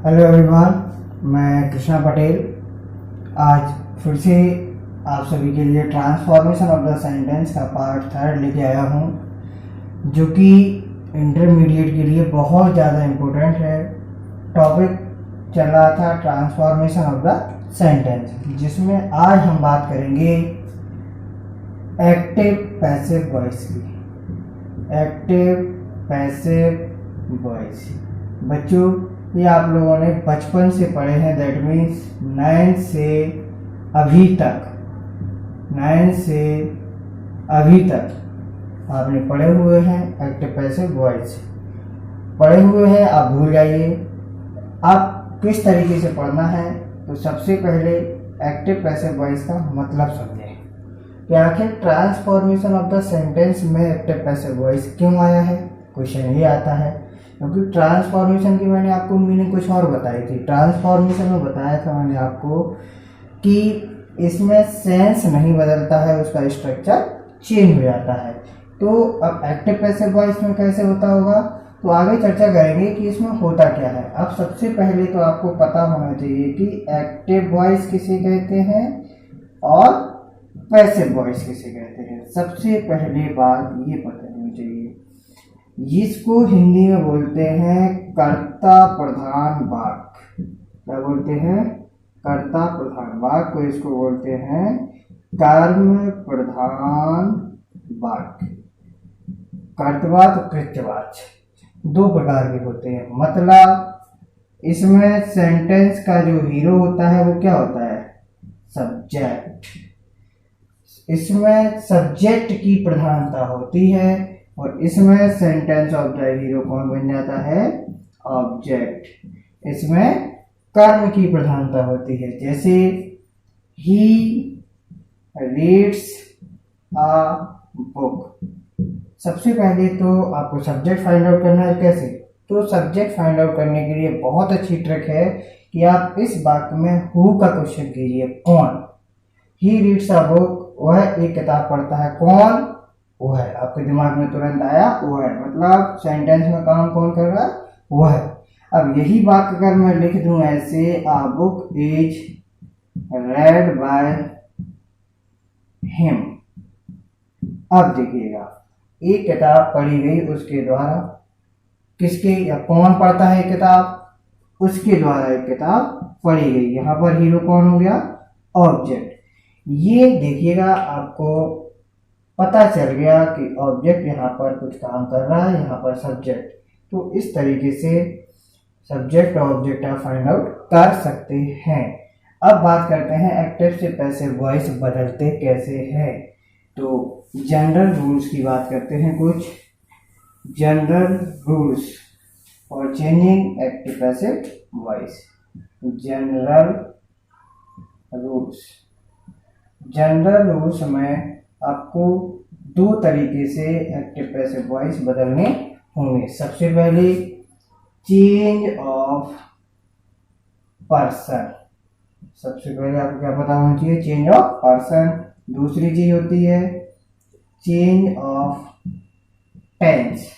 Hello everyone, मैं कृष्णा पटेल आज फिर से आप सभी के लिए ट्रांसफॉर्मेशन ऑफ द सेंटेंस का पार्ट 3 लेके आया हूँ, जो कि इंटरमीडिएट के लिए बहुत ज़्यादा इम्पोर्टेंट है। टॉपिक चल रहा था ट्रांसफॉर्मेशन ऑफ द सेंटेंस, जिसमें आज हम बात करेंगे एक्टिव पैसिव वॉइस की। एक्टिव पैसिव वॉइस बच्चों, ये आप लोगों ने बचपन से पढ़े हैं, दैट मीन्स 9 से अभी तक आपने पढ़े हुए हैं। एक्टिव पैसिव वॉइस पढ़े हुए हैं, आप भूल जाइए। अब किस तरीके से पढ़ना है, तो सबसे पहले एक्टिव पैसिव वॉइस का मतलब समझें कि आखिर ट्रांसफॉर्मेशन ऑफ द सेंटेंस में एक्टिव पैसिव वॉइस क्यों आया है। क्वेश्चन ये आता है क्योंकि ट्रांसफॉर्मेशन की मैंने आपको मीनिंग कुछ और बताई थी। ट्रांसफॉर्मेशन में बताया था मैंने आपको कि इसमें सेंस नहीं बदलता है, उसका स्ट्रक्चर चेंज हो जाता है। तो अब एक्टिव पैसिव वॉइस में कैसे होता होगा, तो आगे चर्चा करेंगे कि इसमें होता क्या है। अब सबसे पहले तो आपको पता होना चाहिए कि एक्टिव वॉइस किसे कहते हैं और पैसिव वॉइस किसे कहते हैं। सबसे पहले बात ये पता होनी चाहिए, जिसको हिंदी में बोलते हैं कर्ता प्रधान वाक्य। क्या बोलते हैं? कर्ता प्रधान वाक्य को इसको बोलते हैं कर्म प्रधान वाक्य। कर्तवाच्य और कृत्यवाच्य दो प्रकार के होते हैं। मतलब इसमें सेंटेंस का जो हीरो होता है वो क्या होता है? सब्जेक्ट। इसमें सब्जेक्ट की प्रधानता होती है और इसमें सेंटेंस ऑफ द हीरो कौन बन जाता है? ऑब्जेक्ट। इसमें कर्म की प्रधानता होती है, जैसे ही रीड्स अ बुक। सबसे पहले तो आपको सब्जेक्ट फाइंड आउट करना है। कैसे? तो सब्जेक्ट फाइंड आउट करने के लिए बहुत अच्छी ट्रिक है कि आप इस वाक्य में हु का क्वेश्चन कीजिए, कौन। ही रीड्स अ बुक, वह एक किताब पढ़ता है। कौन? वो है। आपके दिमाग में तुरंत आया वो है, मतलब सेंटेंस में काम कौन कर रहा है? वो है। अब यही बात अगर मैं लिख दूं ऐसे, a book is read by him. अब देखिएगा, एक किताब पढ़ी गई उसके द्वारा। किसके या कौन पढ़ता है किताब? उसके द्वारा एक किताब पढ़ी गई। यहाँ पर हीरो कौन हो गया? ऑब्जेक्ट। ये देखिएगा, आपको पता चल गया कि ऑब्जेक्ट यहाँ पर कुछ काम कर रहा है, यहाँ पर सब्जेक्ट। तो इस तरीके से सब्जेक्ट और ऑब्जेक्ट आप फाइंड आउट कर सकते हैं। अब बात करते हैं एक्टिव से पैसिव वॉइस बदलते कैसे हैं। तो जनरल रूल्स की बात करते हैं। कुछ general rules for changing active passive voice. General rules में आपको दो तरीके से एक्टिव पैसिव वॉइस बदलने होंगे। सबसे पहले चेंज ऑफ पर्सन। सबसे पहले आपको क्या पता होना चाहिए? Change of person. दूसरी चीज होती है चेंज ऑफ टेंस।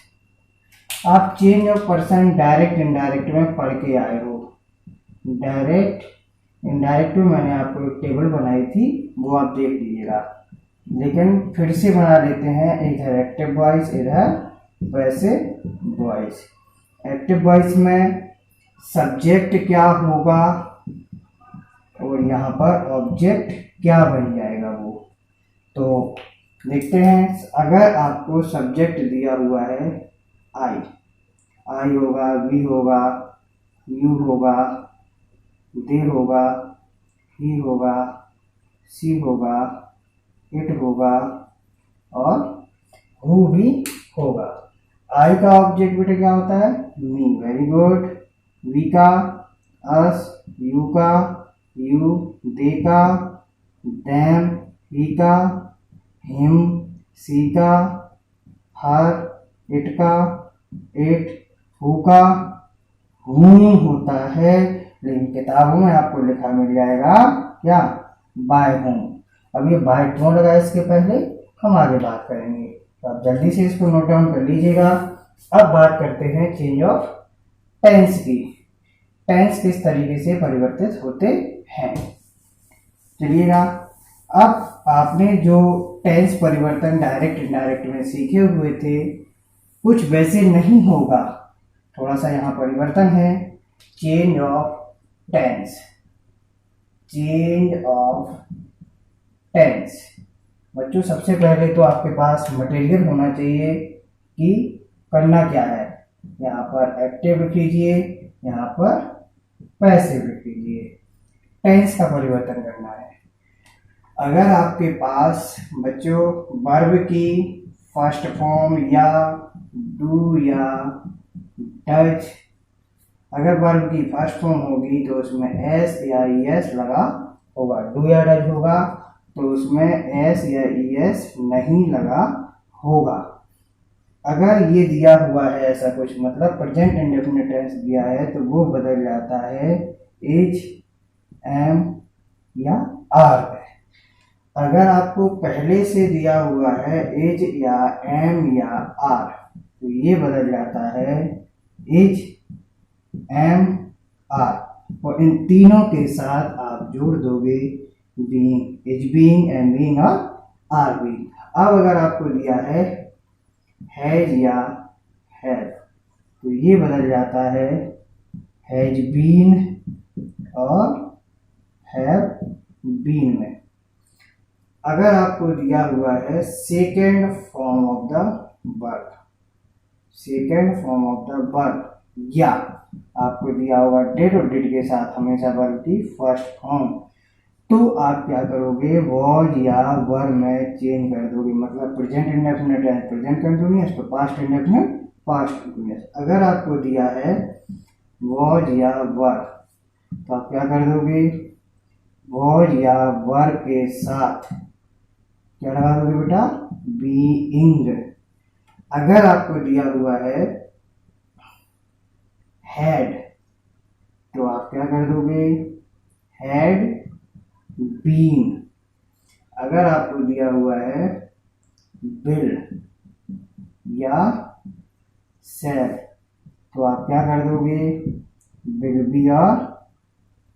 आप change of person direct indirect में पढ़ के आए हो। डायरेक्ट इनडायरेक्ट में मैंने आपको एक टेबल बनाई थी, वो आप देख लीजिएगा। लेकिन फिर से बना लेते हैं, इधर एक्टिव वॉइस, इधर पैसिव वॉइस। एक्टिव वॉइस में सब्जेक्ट क्या होगा और यहाँ पर ऑब्जेक्ट क्या बन जाएगा वो। तो देखते हैं, अगर आपको सब्जेक्ट दिया हुआ है आई होगा, वी होगा, यू होगा, दे होगा, ही होगा, सी होगा, इट होगा और हु भी होगा। आई का ऑब्जेक्ट बेटे क्या होता है? मी। Very good. वी का अस, यू का यू, दे का देम, ही का हिम, सी का हर, इट का इट, हु का हूँ होता है। लेकिन किताबों में आपको लिखा मिल जाएगा क्या? बाय हूँ। अब ये बाय क्यों लगा इसके पहले, हम आगे बात करेंगे। तो आप जल्दी से इसको नोट डाउन कर लीजिएगा। अब बात करते हैं चेंज ऑफ टेंस की। टेंस किस तरीके से परिवर्तित होते हैं। चलिएगा, अब आपने जो टेंस परिवर्तन डायरेक्ट इनडायरेक्ट में सीखे हुए थे, कुछ वैसे नहीं होगा, थोड़ा सा यहाँ परिवर्तन है। Change of tense, change of tense. बच्चों, सबसे पहले तो आपके पास मटेरियल होना चाहिए कि करना क्या है। यहाँ पर एक्टिव लिख लीजिए, यहाँ पर पैसिव लिख लीजिए। टेंस का परिवर्तन करना है। अगर आपके पास बच्चों वर्ब की फर्स्ट फॉर्म या डू या डज, अगर वर्ब की फर्स्ट फॉर्म होगी तो उसमें एस या ई एस लगा होगा। डू या डज होगा तो उसमें एस या ई एस नहीं लगा होगा। अगर ये दिया हुआ है ऐसा कुछ, मतलब प्रेजेंट इंडेफिनिट टेंस दिया है, तो वो बदल जाता है इज, एम या आर में। अगर आपको पहले से दिया हुआ है इज या एम या आर, तो ये बदल जाता है इज, एम, आर, और इन तीनों के साथ आप जोड़ दोगे being, is being, am being और आर बीइंग। अब अगर आपको दिया है हैज या हैव, तो ये बदल जाता है हैज बीन और हैव बीन में। अगर आपको दिया हुआ है second form of the verb, second form of the verb, या आपको दिया होगा डिड और डिड के साथ हमेशा वर्ब की फर्स्ट फॉर्म, तो आप क्या करोगे, वॉज या वर में चेंज कर दोगे। मतलब प्रेजेंट इंडेफिनिट है प्रेजेंट कंटिन्यूअस, तो पास्ट इंडेफिनिट पास्ट कंटिन्यूअस। अगर आपको दिया है वॉज या वर, तो आप क्या कर दोगे, वॉज या वर के साथ क्या लगा दोगे बेटा, बीइंग। अगर आपको दिया हुआ है हैड, तो आप क्या कर दोगे, हैड बीन। अगर आपको दिया हुआ है विल या सेल, तो आप क्या कर दोगे, विल बी और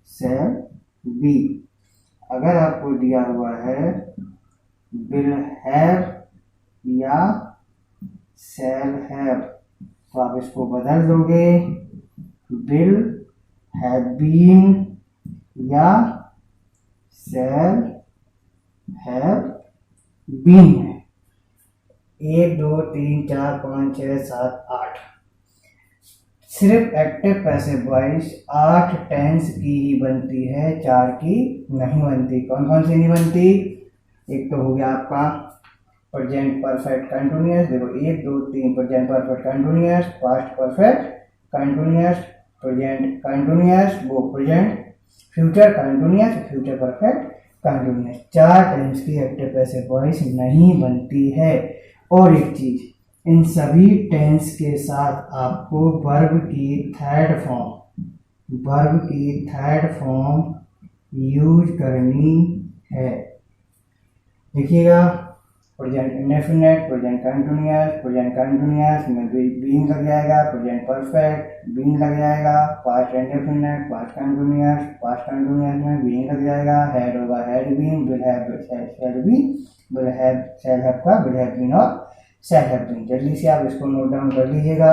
सेल बी। अगर आपको दिया हुआ है विल हैव या सेल हैव, तो आप इसको बदल दोगे, विल हैव बीन या सेल हैव बीन में। 1 2 3 4 5 6 7 8, सिर्फ एक्टिव पैसिव वॉइस 8 टेंस की ही बनती है, 4 की नहीं बनती। कौन कौन सी नहीं बनती, एक तो हो गया आपका प्रेजेंट परफेक्ट कंटिन्यूअस, देखो 1 2 3, present perfect continuous, past perfect continuous, present continuous, वो present, future continuous, future perfect continuous. 4 tense की एक्टिव पैसिव वॉइस नहीं बनती है। और एक चीज, इन सभी टेंस के साथ आपको वर्ब की थर्ड फॉर्म यूज करनी है। देखिएगा, प्रेजेंट इंडेफिनिट, प्रेजेंट कंटिन्यूअस में बीइंग लग जाएगा, प्रेजेंट परफेक्ट बीइंग लग जाएगा, पास्ट इंडेफिनिट, पास्ट कंटिन्यूअस में बीइंग लग जाएगा, हैड होगा had been, will have shall be, will have shall have का विल हैव बीन और शैल हैव बीन। जल्दी से आप इसको नोट डाउन कर लीजिएगा।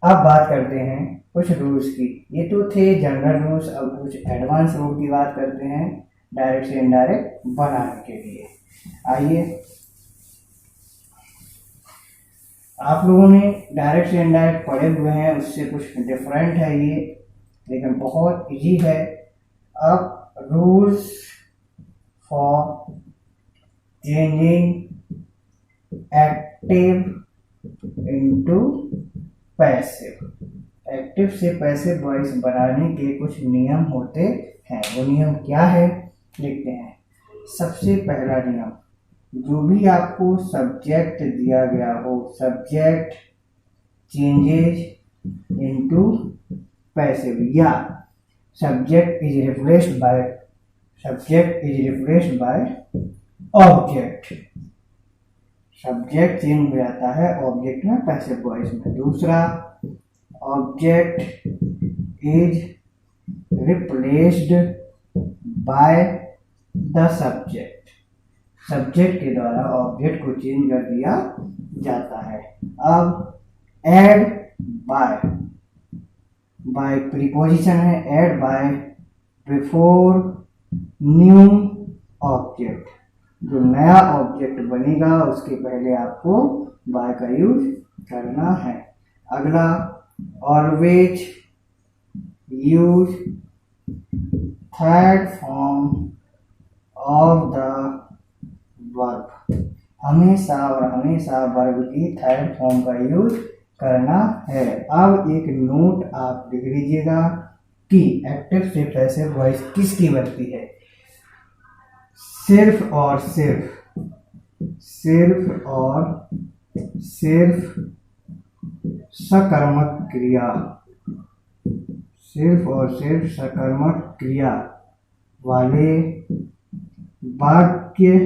अब बात करते हैं कुछ रूल्स की। ये तो थे जनरल रूल्स, अब कुछ एडवांस रूल की बात करते हैं डायरेक्ट से इनडायरेक्ट बनाने के लिए। आइए, आप लोगों ने डायरेक्ट से इनडायरेक्ट पढ़े हुए हैं, उससे कुछ डिफरेंट है ये, लेकिन बहुत इजी है। अब rules for changing active into passive, active से पैसिव वॉइस बनाने के कुछ नियम होते हैं। वो नियम क्या है, लिखते हैं। सबसे पहला नियम, जो भी आपको सब्जेक्ट दिया गया हो, सब्जेक्ट चेंजेज इनटू पैसिव, या subject is replaced by object, subject change हो जाता है ऑब्जेक्ट में पैसिव वॉइस में। दूसरा, object is replaced by the subject. Subject के द्वारा ऑब्जेक्ट को चेंज कर दिया जाता है। अब एड बाय, बाय प्रीपोजिशन है, add by before new object. जो नया ऑब्जेक्ट बनेगा उसके पहले आपको बाय का यूज करना है। अगला, always use third form of the verb. हमेशा और हमेशा वर्ब की थर्ड फॉर्म का यूज करना है। अब एक नोट आप लिख लीजिएगा कि एक्टिव से पैसिव वॉइस किसकी बनती है। सिर्फ और सिर्फ, सिर्फ और सिर्फ सकर्मक क्रिया, सिर्फ और सिर्फ सकर्मक क्रिया वाले वाक्य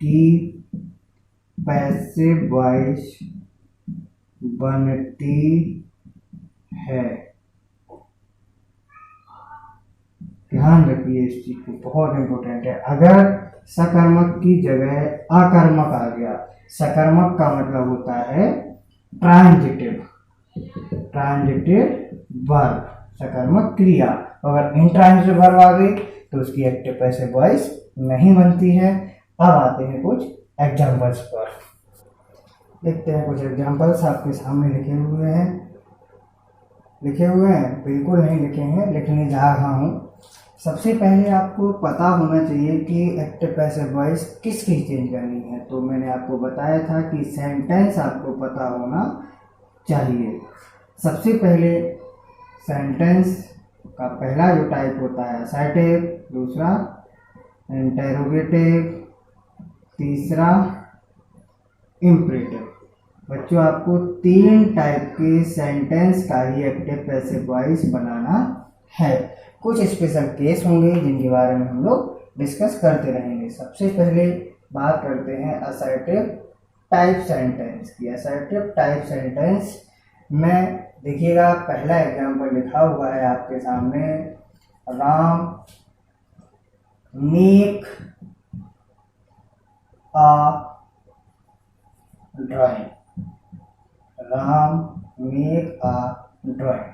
की पैसिव वॉइस बनती है। ध्यान रखिए इस चीज को, बहुत इंपॉर्टेंट है। अगर सकर्मक की जगह अकर्मक आ गया, सकर्मक का मतलब होता है ट्रांजिटिव, ट्रांजिटिव वर्ब, सकर्मक क्रिया। अगर इंट्रांजिटिव वर्ब आ गई तो उसकी एक्टिव पैसिव वॉइस नहीं बनती है। अब आते हैं कुछ एग्जांपल्स पर। देखते हैं कुछ एग्जांपल्स आपके सामने लिखे हुए हैं। बिल्कुल नहीं लिखे हैं, लिखने जा रहा हूँ। सबसे पहले आपको पता होना चाहिए कि एक्टिव पैसिव वॉइस किसकी चेंज करनी है। तो मैंने आपको बताया था कि सेंटेंस आपको पता होना चाहिए। सबसे पहले सेंटेंस का पहला जो टाइप होता है असर्टिव, दूसरा इंटेरोगेटिव, तीसरा इम्परेटिव। बच्चों आपको 3 टाइप के सेंटेंस का ही एक्टिव पैसिव वॉइस बनाना है। कुछ स्पेशल केस होंगे जिनके बारे में हम लोग डिस्कस करते रहेंगे। सबसे पहले बात करते हैं असर्टिव टाइप सेंटेंस की। असर्टिव टाइप सेंटेंस में देखिएगा पहला एग्जांपल लिखा हुआ है आपके सामने, Ram make a drawing. Ram make a drawing.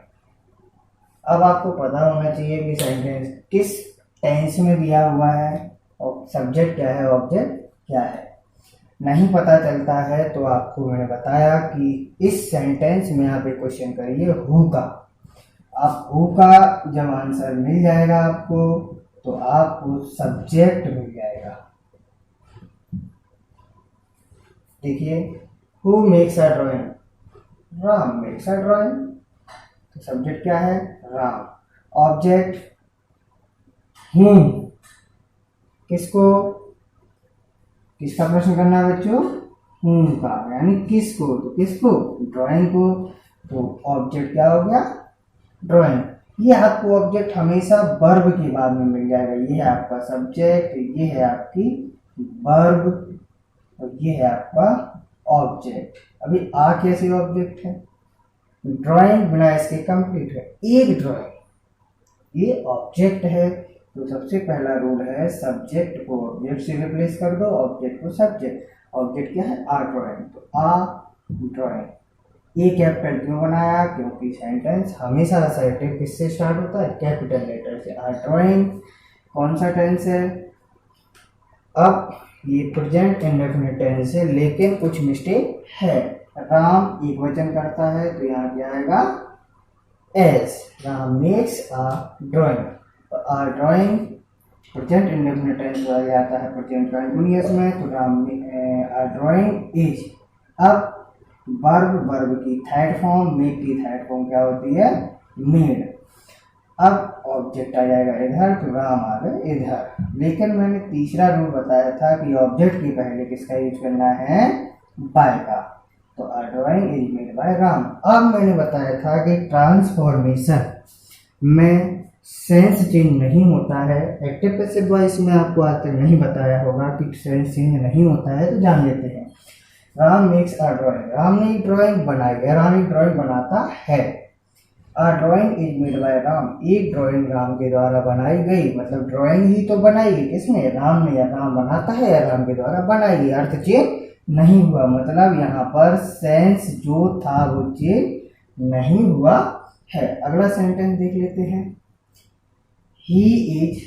अब आपको पता होना चाहिए कि सेंटेंस किस टेंस में दिया हुआ है और सब्जेक्ट क्या है, ऑब्जेक्ट क्या है। नहीं पता चलता है तो आपको मैंने बताया कि इस सेंटेंस में आप एक क्वेश्चन करिए हु का। आप हु का जब आंसर मिल जाएगा आपको तो आपको सब्जेक्ट मिल जाएगा। देखिए, who makes a drawing, Ram makes a drawing. तो सब्जेक्ट क्या है, राम। ऑब्जेक्ट हूं, किसको, किसका प्रश्न करना है बच्चों, हूं का, यानी किसको, तो किसको, ड्राइंग को। तो ऑब्जेक्ट क्या हो गया, ड्राइंग। ये आपको ऑब्जेक्ट हमेशा वर्ब के बाद में मिल जाएगा। ये है आपका सब्जेक्ट, ये है आपकी वर्ब और ये है आपका ऑब्जेक्ट। अभी आ कैसे ऑब्जेक्ट है, ड्राइंग बिना इसके कंप्लीट है। एक ड्राइंग ये ऑब्जेक्ट है। तो सबसे पहला रूल है सब्जेक्ट को ऑब्जेक्ट से रिप्लेस कर दो, ऑब्जेक्ट को सब्जेक्ट। ऑब्जेक्ट क्या है, आ ड्राइंग। तो आ ड्राइंग। ये कैपिटल क्यों बनाया, क्योंकि सेंटेंस हमेशा असर्टिव किससे स्टार्ट होता है, कैपिटल लेटर से। आ ड्राइंग कौन सा टेंस है, अब ये प्रेजेंट इंडेफिनिट टेंस है, लेकिन कुछ मिस्टेक है। राम एक वचन करता है तो यहाँ क्या आएगा, S. Ram makes a drawing. तो a drawing present indefinite tense आ जाता है प्रेजेंट कंटिन्यूअस में। तो राम आ ड्राइंग इज। अब वर्ब की थर्ड फॉर्म, मेक की थर्ड फॉर्म क्या होती है, मेड। अब ऑब्जेक्ट आ जाएगा इधर, तो राम आ गए इधर। लेकिन मैंने तीसरा रूल बताया था कि ऑब्जेक्ट के पहले किसका यूज करना है, बाय का। तो a drawing is made by Ram. अब मैंने बताया था कि ट्रांसफॉर्मेशन में सेंस चेंज नहीं होता है। एक्टिव पैसिव वॉइस में आपको आज तक नहीं बताया होगा कि सेंस चेंज नहीं होता है, तो जान लेते हैं। Ram makes a drawing, Ram ने ड्राइंग बनाई है, राम एक ड्राइंग बनाता है। A drawing is made by Ram, एक ड्राइंग राम के द्वारा बनाई गई, मतलब ड्राइंग ही तो बनाई गई किसने, राम ने, या राम बनाता है या राम के द्वारा बनाई गई, अर्थ चेंज नहीं हुआ, मतलब यहाँ पर सेंस जो था वो चेंज नहीं हुआ है। अगला सेंटेंस देख लेते हैं, ही इज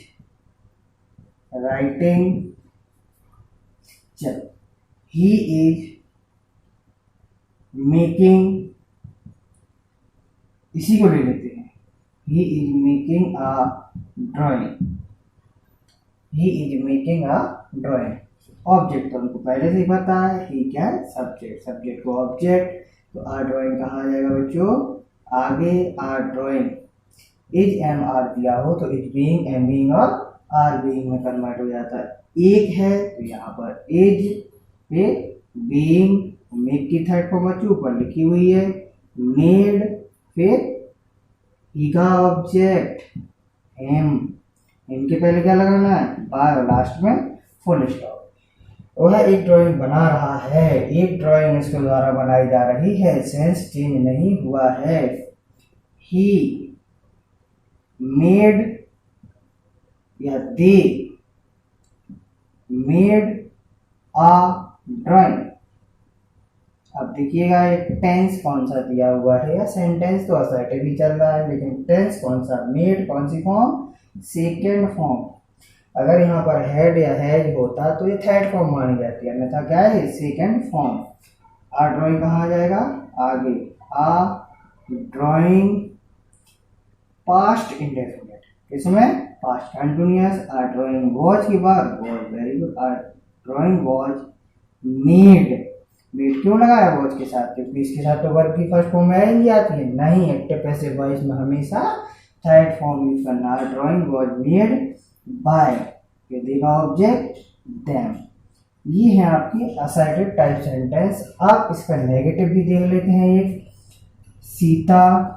राइटिंग, चलो, ही इज मेकिंग, इसी को ले लेते हैं, he is making a drawing, he is making a drawing. Object तो हमको पहले से ही पता है, ही क्या है, सब्जेक्ट, सब्जेक्ट को ऑब्जेक्ट, तो आ ड्राइंग कहाँ आ जाएगा बच्चों, आगे a drawing, is M R दिया हो तो इज बीइंग, एम बीइंग और आर बीइंग में कन्वर्ट हो जाता है। एक है तो यहाँ पर इज पे बीइंग, मेक की थर्ड फॉर्म बच्चों ऊपर लिखी हुई है, मेड, फिर ही का ऑब्जेक्ट हिम, इनके पहले क्या लगाना है, बाय, लास्ट में फुल स्टॉप। वह एक ड्राइंग बना रहा है, एक ड्राइंग इसके द्वारा बनाई जा रही है, सेंस चेंज नहीं हुआ है। ही मेड या दे मेड आ ड्राइंग। अब देखिएगा ये टेंस कौन सा दिया हुआ है, या सेंटेंस तो असर्टिव भी चल रहा है, लेकिन टेंस कौन सा, मेड कौन सी फॉर्म, सेकेंड फॉर्म। अगर यहाँ पर हैड या हैज होता तो ये थर्ड फॉर्म मानी जाती है, अन्यथा क्या है, सेकेंड फॉर्म। आ ड्राइंग कहाँ आ जाएगा, आगे, आ ड्राइंग पास्ट इंडेफिनिट, किसमें, past continuous. A drawing was के बाद was, very good, a drawing was made, made क्यों लगाया वॉज के साथ, क्योंकि इसके साथ तो वर्ब की फर्स्ट फॉर्म में आएंगी आती है, नहीं, एक्टिव पैसिव वॉइस में हमेशा थर्ड फॉर्म यूज करना। आ ड्राइंग वॉज मेड बाय, ये देगा ऑब्जेक्ट देम। ये है आपकी असर्टिव टाइप सेंटेंस। आप इसका नेगेटिव भी देख लेते हैं, एक, Sita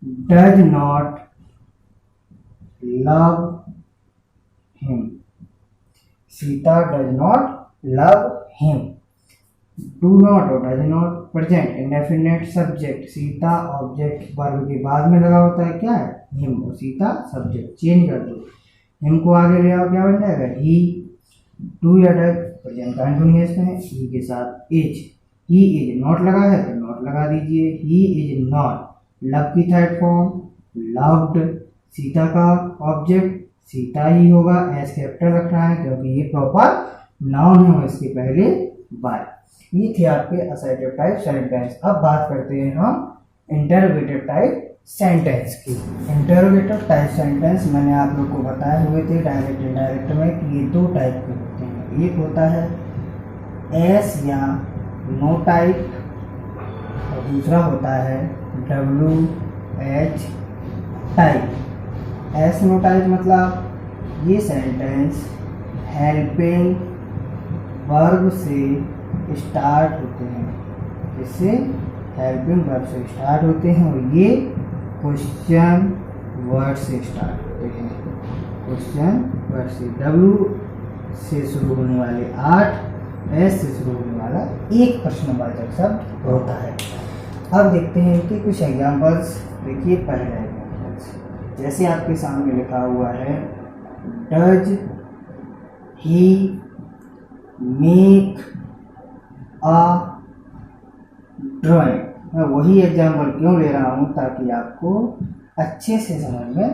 does not love him, Sita does not love him. Do not और does not present indefinite subject, Sita object verb के बाद में लगा होता है क्या है, हिम, और सीता सब्जेक्ट, चेंज कर दो, हिम को आगे ले आओ क्या बन जाएगा, ही। डू या डज प्रेजेंट कंटिन्यूअस में, ही के साथ इज, ही इज नॉट लगा है तो नॉट लगा दीजिए, ही इज नॉट, लव की थर्ड फॉर्म लव्ड, सीता का ऑब्जेक्ट सीता ही होगा, एस कैपिटल रखना है क्योंकि ये प्रॉपर नाउन है, इसके पहले बाय। ये थे आपके असर्टिव टाइप सेंटेंस। अब बात करते हैं हम इंटरोगेटिव टाइप सेंटेंस की। इंटरोगेटिव टाइप सेंटेंस मैंने आप लोग को बताए हुए थे डायरेक्ट इनडायरेक्ट में कि ये दो टाइप के होते हैं, एक होता है एस या नो टाइप, और दूसरा होता है WH type. Yes no type मतलब ये सेंटेंस हेल्पिंग वर्ब से स्टार्ट होते हैं, इससे हेल्पिंग वर्ब से स्टार्ट होते हैं, और ये क्वेश्चन वर्ड से स्टार्ट होते हैं, क्वेश्चन वर्ड से। W से शुरू होने वाले 8, S से शुरू होने वाला एक प्रश्नवाचक शब्द होता है। अब देखते हैं कि कुछ एग्जाम्पल्स। देखिए पहला एग्जाम्पल्स, जैसे आपके सामने लिखा हुआ है, does he make a drawing. मैं वही एग्जाम्पल क्यों ले रहा हूँ, ताकि आपको अच्छे से समझ में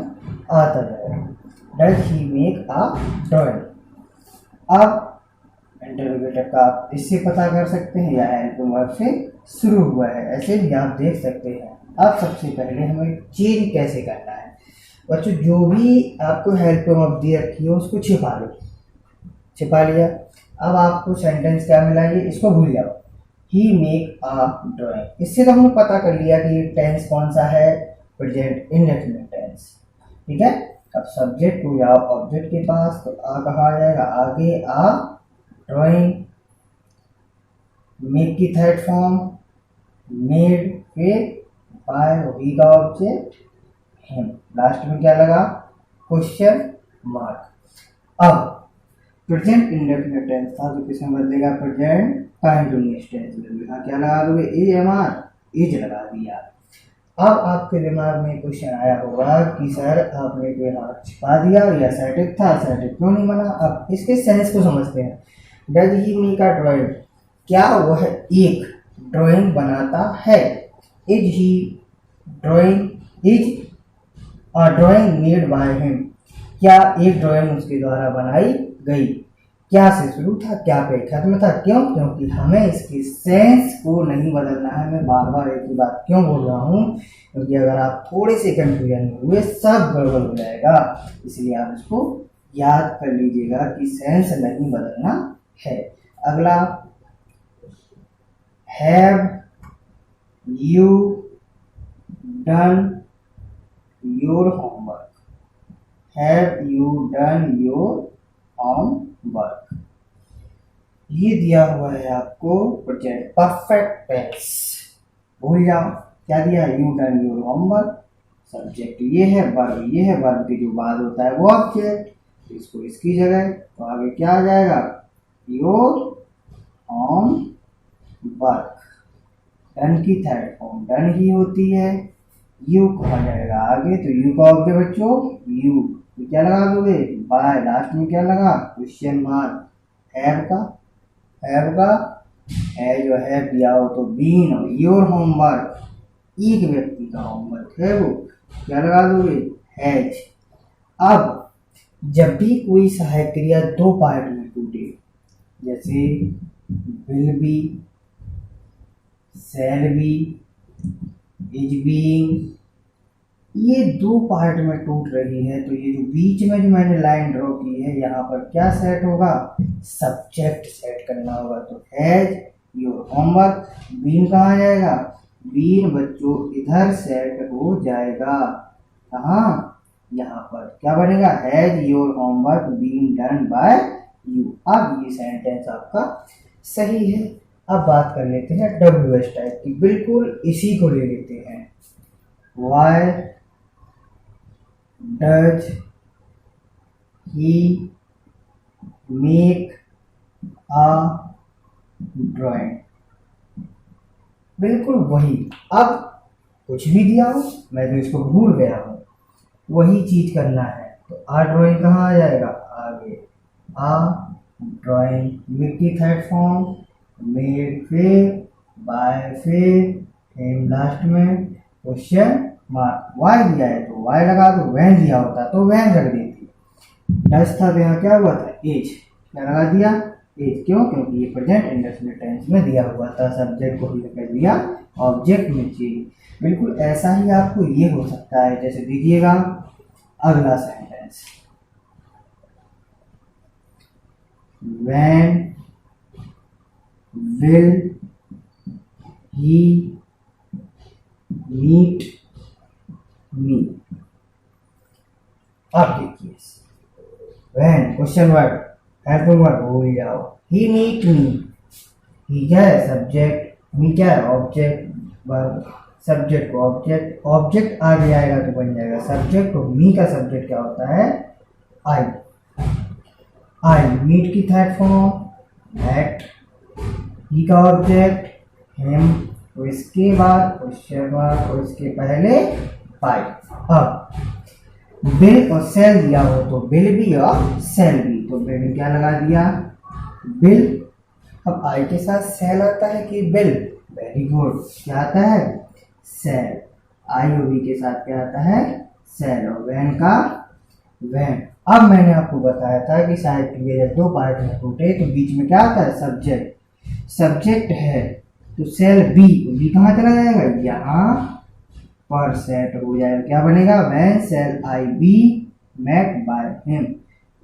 आता जाए। Does he make a drawing. अब इंटरोगेटिव का आप इससे पता कर सकते हैं या हेल्पिंग वर्ब से शुरू हुआ है, ऐसे भी आप देख सकते हैं। अब सबसे पहले हमें चेंज कैसे करना है बच्चों, जो भी आपको हेल्पिंग वर्ब दी रखी हो उसको छिपा लो, छिपा लिया। अब आपको सेंटेंस क्या मिला, ये इसको भूल जाओ, ही मेक अ ड्राइंग। इससे तो हमने पता कर लिया कि टेंस कौन सा है, प्रेजेंट इंडेफिनिट टेंस, ठीक है। अब सब्जेक्ट को जाओ ऑब्जेक्ट के पास, तो आ कहा आ जाएगा, आगे आ ड्राइंग, मेक की थर्ड फॉर्म मेड, फिर बाय, ही का ऑब्जेक्ट हिम, लास्ट में क्या लगा, क्वेश्चन मार्क। अब प्रेजेंट इंडेफिनिट टेंस था तो किसमें बदलेगा, प्रेजेंट कंटिन्यूअस टेंस में। यहाँ क्या लगा दोगे, AMR, इज लगा दिया। अब आपके दिमाग में क्वेश्चन आया होगा कि सर आपने जो हाथ छिपा दिया या सर्टिक था, सर्टिक क्यों नहीं बना। अब इसके सेंस को समझते हैं। Does he make a drawing, क्या वह एक ड्राइंग बनाता है। Is he drawing, is a drawing made by him, क्या एक ड्राइंग उसके द्वारा बनाई गई। क्या से शुरू था, क्या पे खत्म था। क्यों, क्योंकि हमें इसके सेंस को नहीं बदलना है। मैं बार बार एक ही बात क्यों बोल रहा हूँ, क्योंकि अगर आप थोड़े से कंफ्यूजन हुए सब गड़बड़ हो जाएगा। इसलिए आप इसको याद कर लीजिएगा कि सेंस नहीं बदलना है। अगला, have you done your homework, have you done your homework. ये दिया हुआ है आपको प्रेजेंट परफेक्ट टेंस, भूल जाओ क्या दिया, you done your homework. Subject ये है, वर्ब ये है, वर्ब के जो बाद होता है वो ऑब्जेक्ट, तो इसको इसकी जगह, तो आगे क्या आ जाएगा, योर होमवर्क। डन की थर्ड फॉर्म डन ही होती है। यू को आ जाएगा आगे, तो यू का ऑब्जेक्ट बच्चों यू, तो क्या लगा दोगे, बाय, लास्ट में क्या लगा, क्वेश्चन मार्क। हैव का, हैव का है जो है दिया हो तो बीन, और योर होमवर्क एक व्यक्ति का होमवर्क है वो, क्या लगा दोगे, हैज। अब जब भी कोई सहायक क्रिया दो पार्ट में टूटे, जैसे will be, shall be, is being, ये दो पार्ट में टूट रही है, तो ये जो बीच में जो मैंने लाइन ड्रॉ की है यहाँ पर क्या सेट होगा, सब्जेक्ट सेट करना होगा। तो हैज योर होमवर्क, बीन कहाँ जाएगा, बीन बच्चों इधर सेट हो जाएगा, कहाँ, यहाँ पर क्या बनेगा, has your homework been done by you. अब ये सेंटेंस आपका सही है। अब बात कर लेते हैं WH टाइप की, बिल्कुल इसी को ले लेते हैं। Why does he make a drawing, बिल्कुल वही। अब कुछ भी दिया हो, मैं तो इसको भूल गया हूँ, वही चीज करना है। तो आ ड्राइंग कहाँ आ जाएगा, आगे आ ड्राइंग, मेक की थर्ड फॉर्म मेड, फिर बाय, फिर हिम लास्ट में, क्वेश्चन मार्क। वाई दिया है तो वाई लगा दो, वैन दिया होता तो वैन रख देती। डस था तो यहाँ क्या हुआ था, एज, क्या लगा दिया, एज। क्यों, क्योंकि ये प्रेजेंट इंडेफिनिट टेंस में दिया हुआ था, सब्जेक्ट को हमने कर दिया ऑब्जेक्ट में चेंज। बिल्कुल ऐसा ही आपको ये हो सकता है, जैसे देखिएगा अगला sentence, when will he meet me. अब देखिए, when question word, helping word भूल जाओ, ही मीट मी, ही क्या है सब्जेक्ट, मी क्या है ऑब्जेक्ट, वर्ब सब्जेक्ट को ऑब्जेक्ट, ऑब्जेक्ट आगे आएगा तो बन जाएगा सब्जेक्ट। तो मी का सब्जेक्ट क्या होता है, आई, आई मीट की थर्ड फॉर्म एट, ही का ऑब्जेक्ट हिम, तो इसके बाद क्वेश्चन मार्क और इसके पहले बाय। अब बिल और सेल दिया हो तो बिल भी और सेल भी, तो मैंने क्या लगा दिया, बिल। अब आई के साथ सेल आता है कि बिल, वेरी गुड, क्या आता है, सेल। आई और बी के साथ क्या आता है, सेल। और वैन का वैन। अब मैंने आपको बताया था कि शायद क्रिया जब दो पार्ट में टूटे तो बीच में क्या आता है, सब्जेक्ट, सब्जेक्ट है तो सेल बी, बी कहाँ चला जाएगा, यहाँ पर सेट हो जाएगा, क्या बनेगा, when shall I be met by him.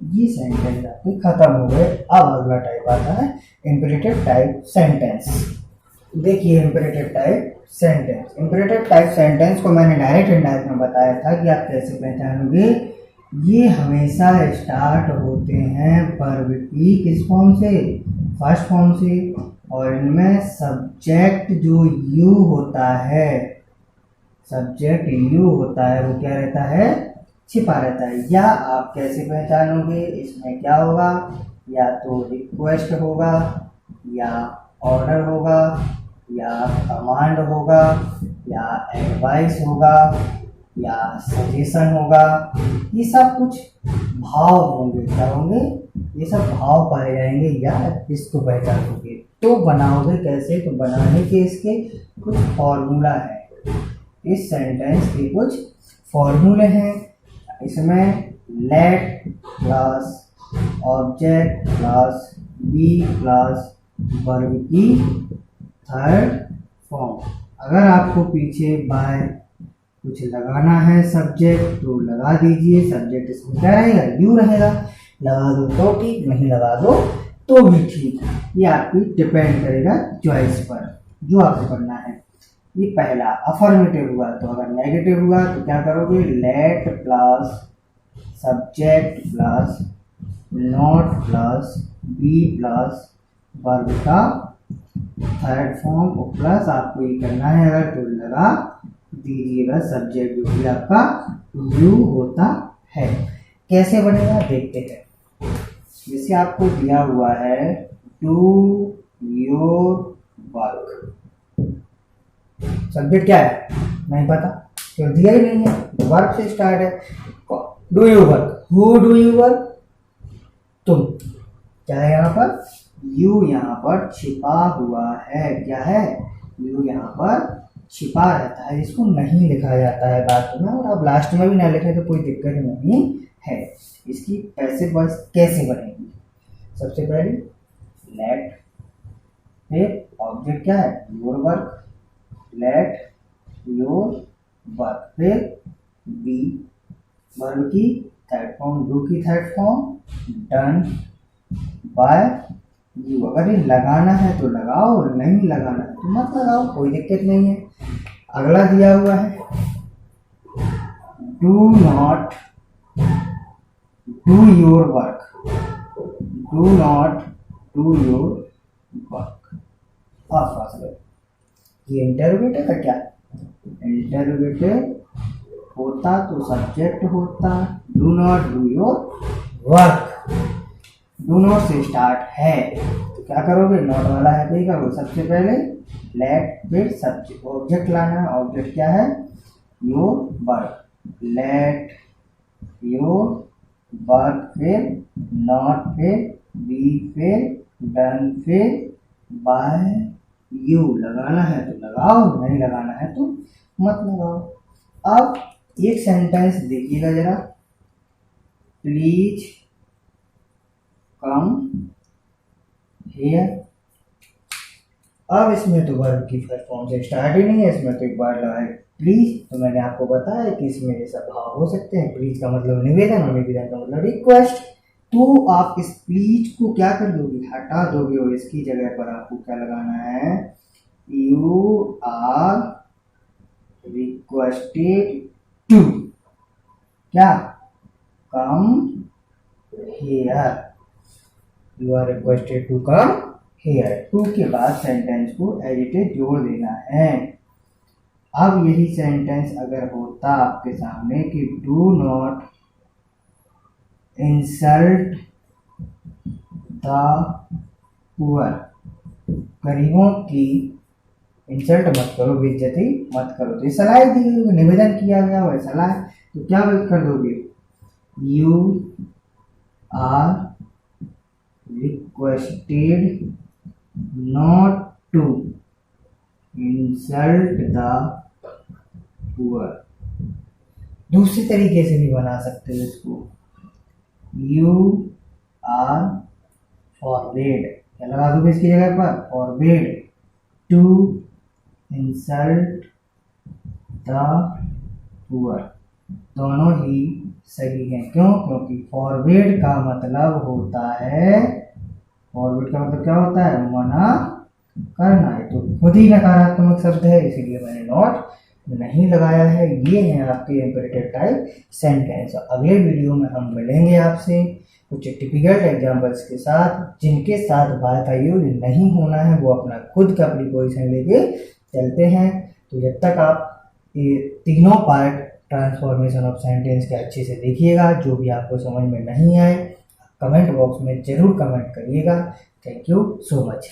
ये सेंटेंस आपके खत्म हो गए। अब अगला टाइप आता है इंपेरेटिव टाइप सेंटेंस। देखिए imperative type sentence, imperative type sentence को मैंने डायरेक्ट इंडायरेक्ट में बताया था कि आप कैसे पहचानोगे। ये हमेशा स्टार्ट होते हैं वर्ब की किस फॉर्म से, फर्स्ट फॉर्म से, और इनमें सब्जेक्ट जो यू होता है, सब्जेक्ट यू होता है वो क्या रहता है, छिपा रहता है। या आप कैसे पहचानोगे, इसमें क्या होगा, या तो रिक्वेस्ट होगा, या ऑर्डर होगा, या कमांड होगा, या एडवाइस होगा या सजेशन होगा, ये सब कुछ भाव होंगे। क्या होंगे? ये सब भाव पाए जाएंगे या इसको पहचानोगे। तो बनाओगे कैसे? तो बनाने के इसके कुछ फॉर्मूला है। इस सेंटेंस के कुछ फॉर्मूले हैं। इसमें let plus object plus be plus verb की थर्ड फॉर्म। अगर आपको पीछे बाय कुछ लगाना है सब्जेक्ट तो लगा दीजिए। सब्जेक्ट इसमें क्या रहेगा? यू रहेगा। लगा दो तो ठीक, नहीं लगा दो तो भी ठीक। ये आपकी डिपेंड करेगा चॉइस पर, जो आपको करना है। ये पहला अफर्मेटिव हुआ। तो अगर नेगेटिव हुआ तो क्या करोगे? Let plus subject plus not plus be plus verb का थर्ड फॉर्म प्लस आपको ये करना है अगर तो लगा दीजिएगा सब्जेक्ट जो कि आपका यू होता है। कैसे बनेगा देखते हैं। जैसे आपको दिया हुआ है डू योर वर्क, सब्जेक्ट क्या है नहीं पता, तो दिया ही नहीं है। वर्क से स्टार्ट है। Do you work, who do you work, तुम। क्या है यहाँ पर? यू यहाँ पर छिपा हुआ है। क्या है? यू यहाँ पर छिपा रहता है, जिसको नहीं लिखा जाता है बात में। और आप लास्ट में भी ना लिखें तो कोई दिक्कत नहीं है। इसकी पैसिव वॉइस कैसे बनेगी? सबसे पहले लेट, फिर ऑब्जेक्ट क्या है? Your work, let your work, फिर बी वर्ब की थर्ड फॉर्म, डू की third form, done by you. अगर ये लगाना है तो लगाओ, नहीं लगाना है तो मत लगाओ, कोई दिक्कत नहीं है। अगला दिया हुआ है do not do your work, do not do your work. ये इंटरोगेटिव है। क्या इंटरोगेटिव होता तो सब्जेक्ट होता, do not do your work. Do not से स्टार्ट है तो क्या करोगे? नॉट वाला है तो क्या करोगे? सबसे पहले लेट, फिर सब्जेक्ट, ऑब्जेक्ट लाना है। ऑब्जेक्ट क्या है? Your work, let your work, फिर नॉट, फिर बी, फिर डन, फिर बाय यू। लगाना है तो लगाओ, नहीं लगाना है तो मत लगाओ। अब एक सेंटेंस देखिएगा जरा, प्लीज कम हियर। अब इसमें तो वर्ब की फर्स्ट फॉर्म से स्टार्ट ही नहीं है, इसमें तो एक बार लगा है प्लीज। तो मैंने आपको बताया कि इसमें ये सब भाव हो सकते हैं। प्लीज का मतलब निवेदन और निवेदन का मतलब रिक्वेस्ट। तो आप इस प्लीज को क्या कर दोगे? हटा दोगे और इसकी जगह पर आपको क्या लगाना है? यू आर रिक्वेस्टेड टू क्या? Come here. You are requested to come here. To के बाद सेंटेंस को एज इट इज जोड़ देना है। अब यही सेंटेंस अगर होता आपके सामने कि do not insult the poor, गरीबों की इंसल्ट मत करो, बेइज्जती मत करो। तो ये सलाह दी गई, निवेदन किया गया हुआ सलाह। तो क्या कर दोगे? You are requested not to insult the poor. दूसरे तरीके से भी बना सकते हो इसको। यू आर फॉरबेड, क्या लगा दोगे इसकी जगह पर? Forbade to insult the poor. दोनों ही सही हैं। क्यों? क्योंकि फॉरबेड का मतलब होता है, फॉरबेड का मतलब क्या होता है? मना करना है। तो खुद ही नकारात्मक शब्द है, इसीलिए मैंने नॉट नहीं लगाया है। ये है आपके इंपेरेटिव टाइप सेंटेंस। अगले वीडियो में हम मिलेंगे आपसे कुछ टिपिकल एग्जांपल्स के साथ, जिनके साथ बाय का यूज नहीं होना है। वो अपना खुद का प्रीपोजिशन लेके चलते हैं। तो जब तक आप ये तीनों पार्ट ट्रांसफॉर्मेशन ऑफ सेंटेंस के अच्छे से देखिएगा, जो भी आपको समझ में नहीं आए कमेंट बॉक्स में ज़रूर कमेंट करिएगा। Thank you so much.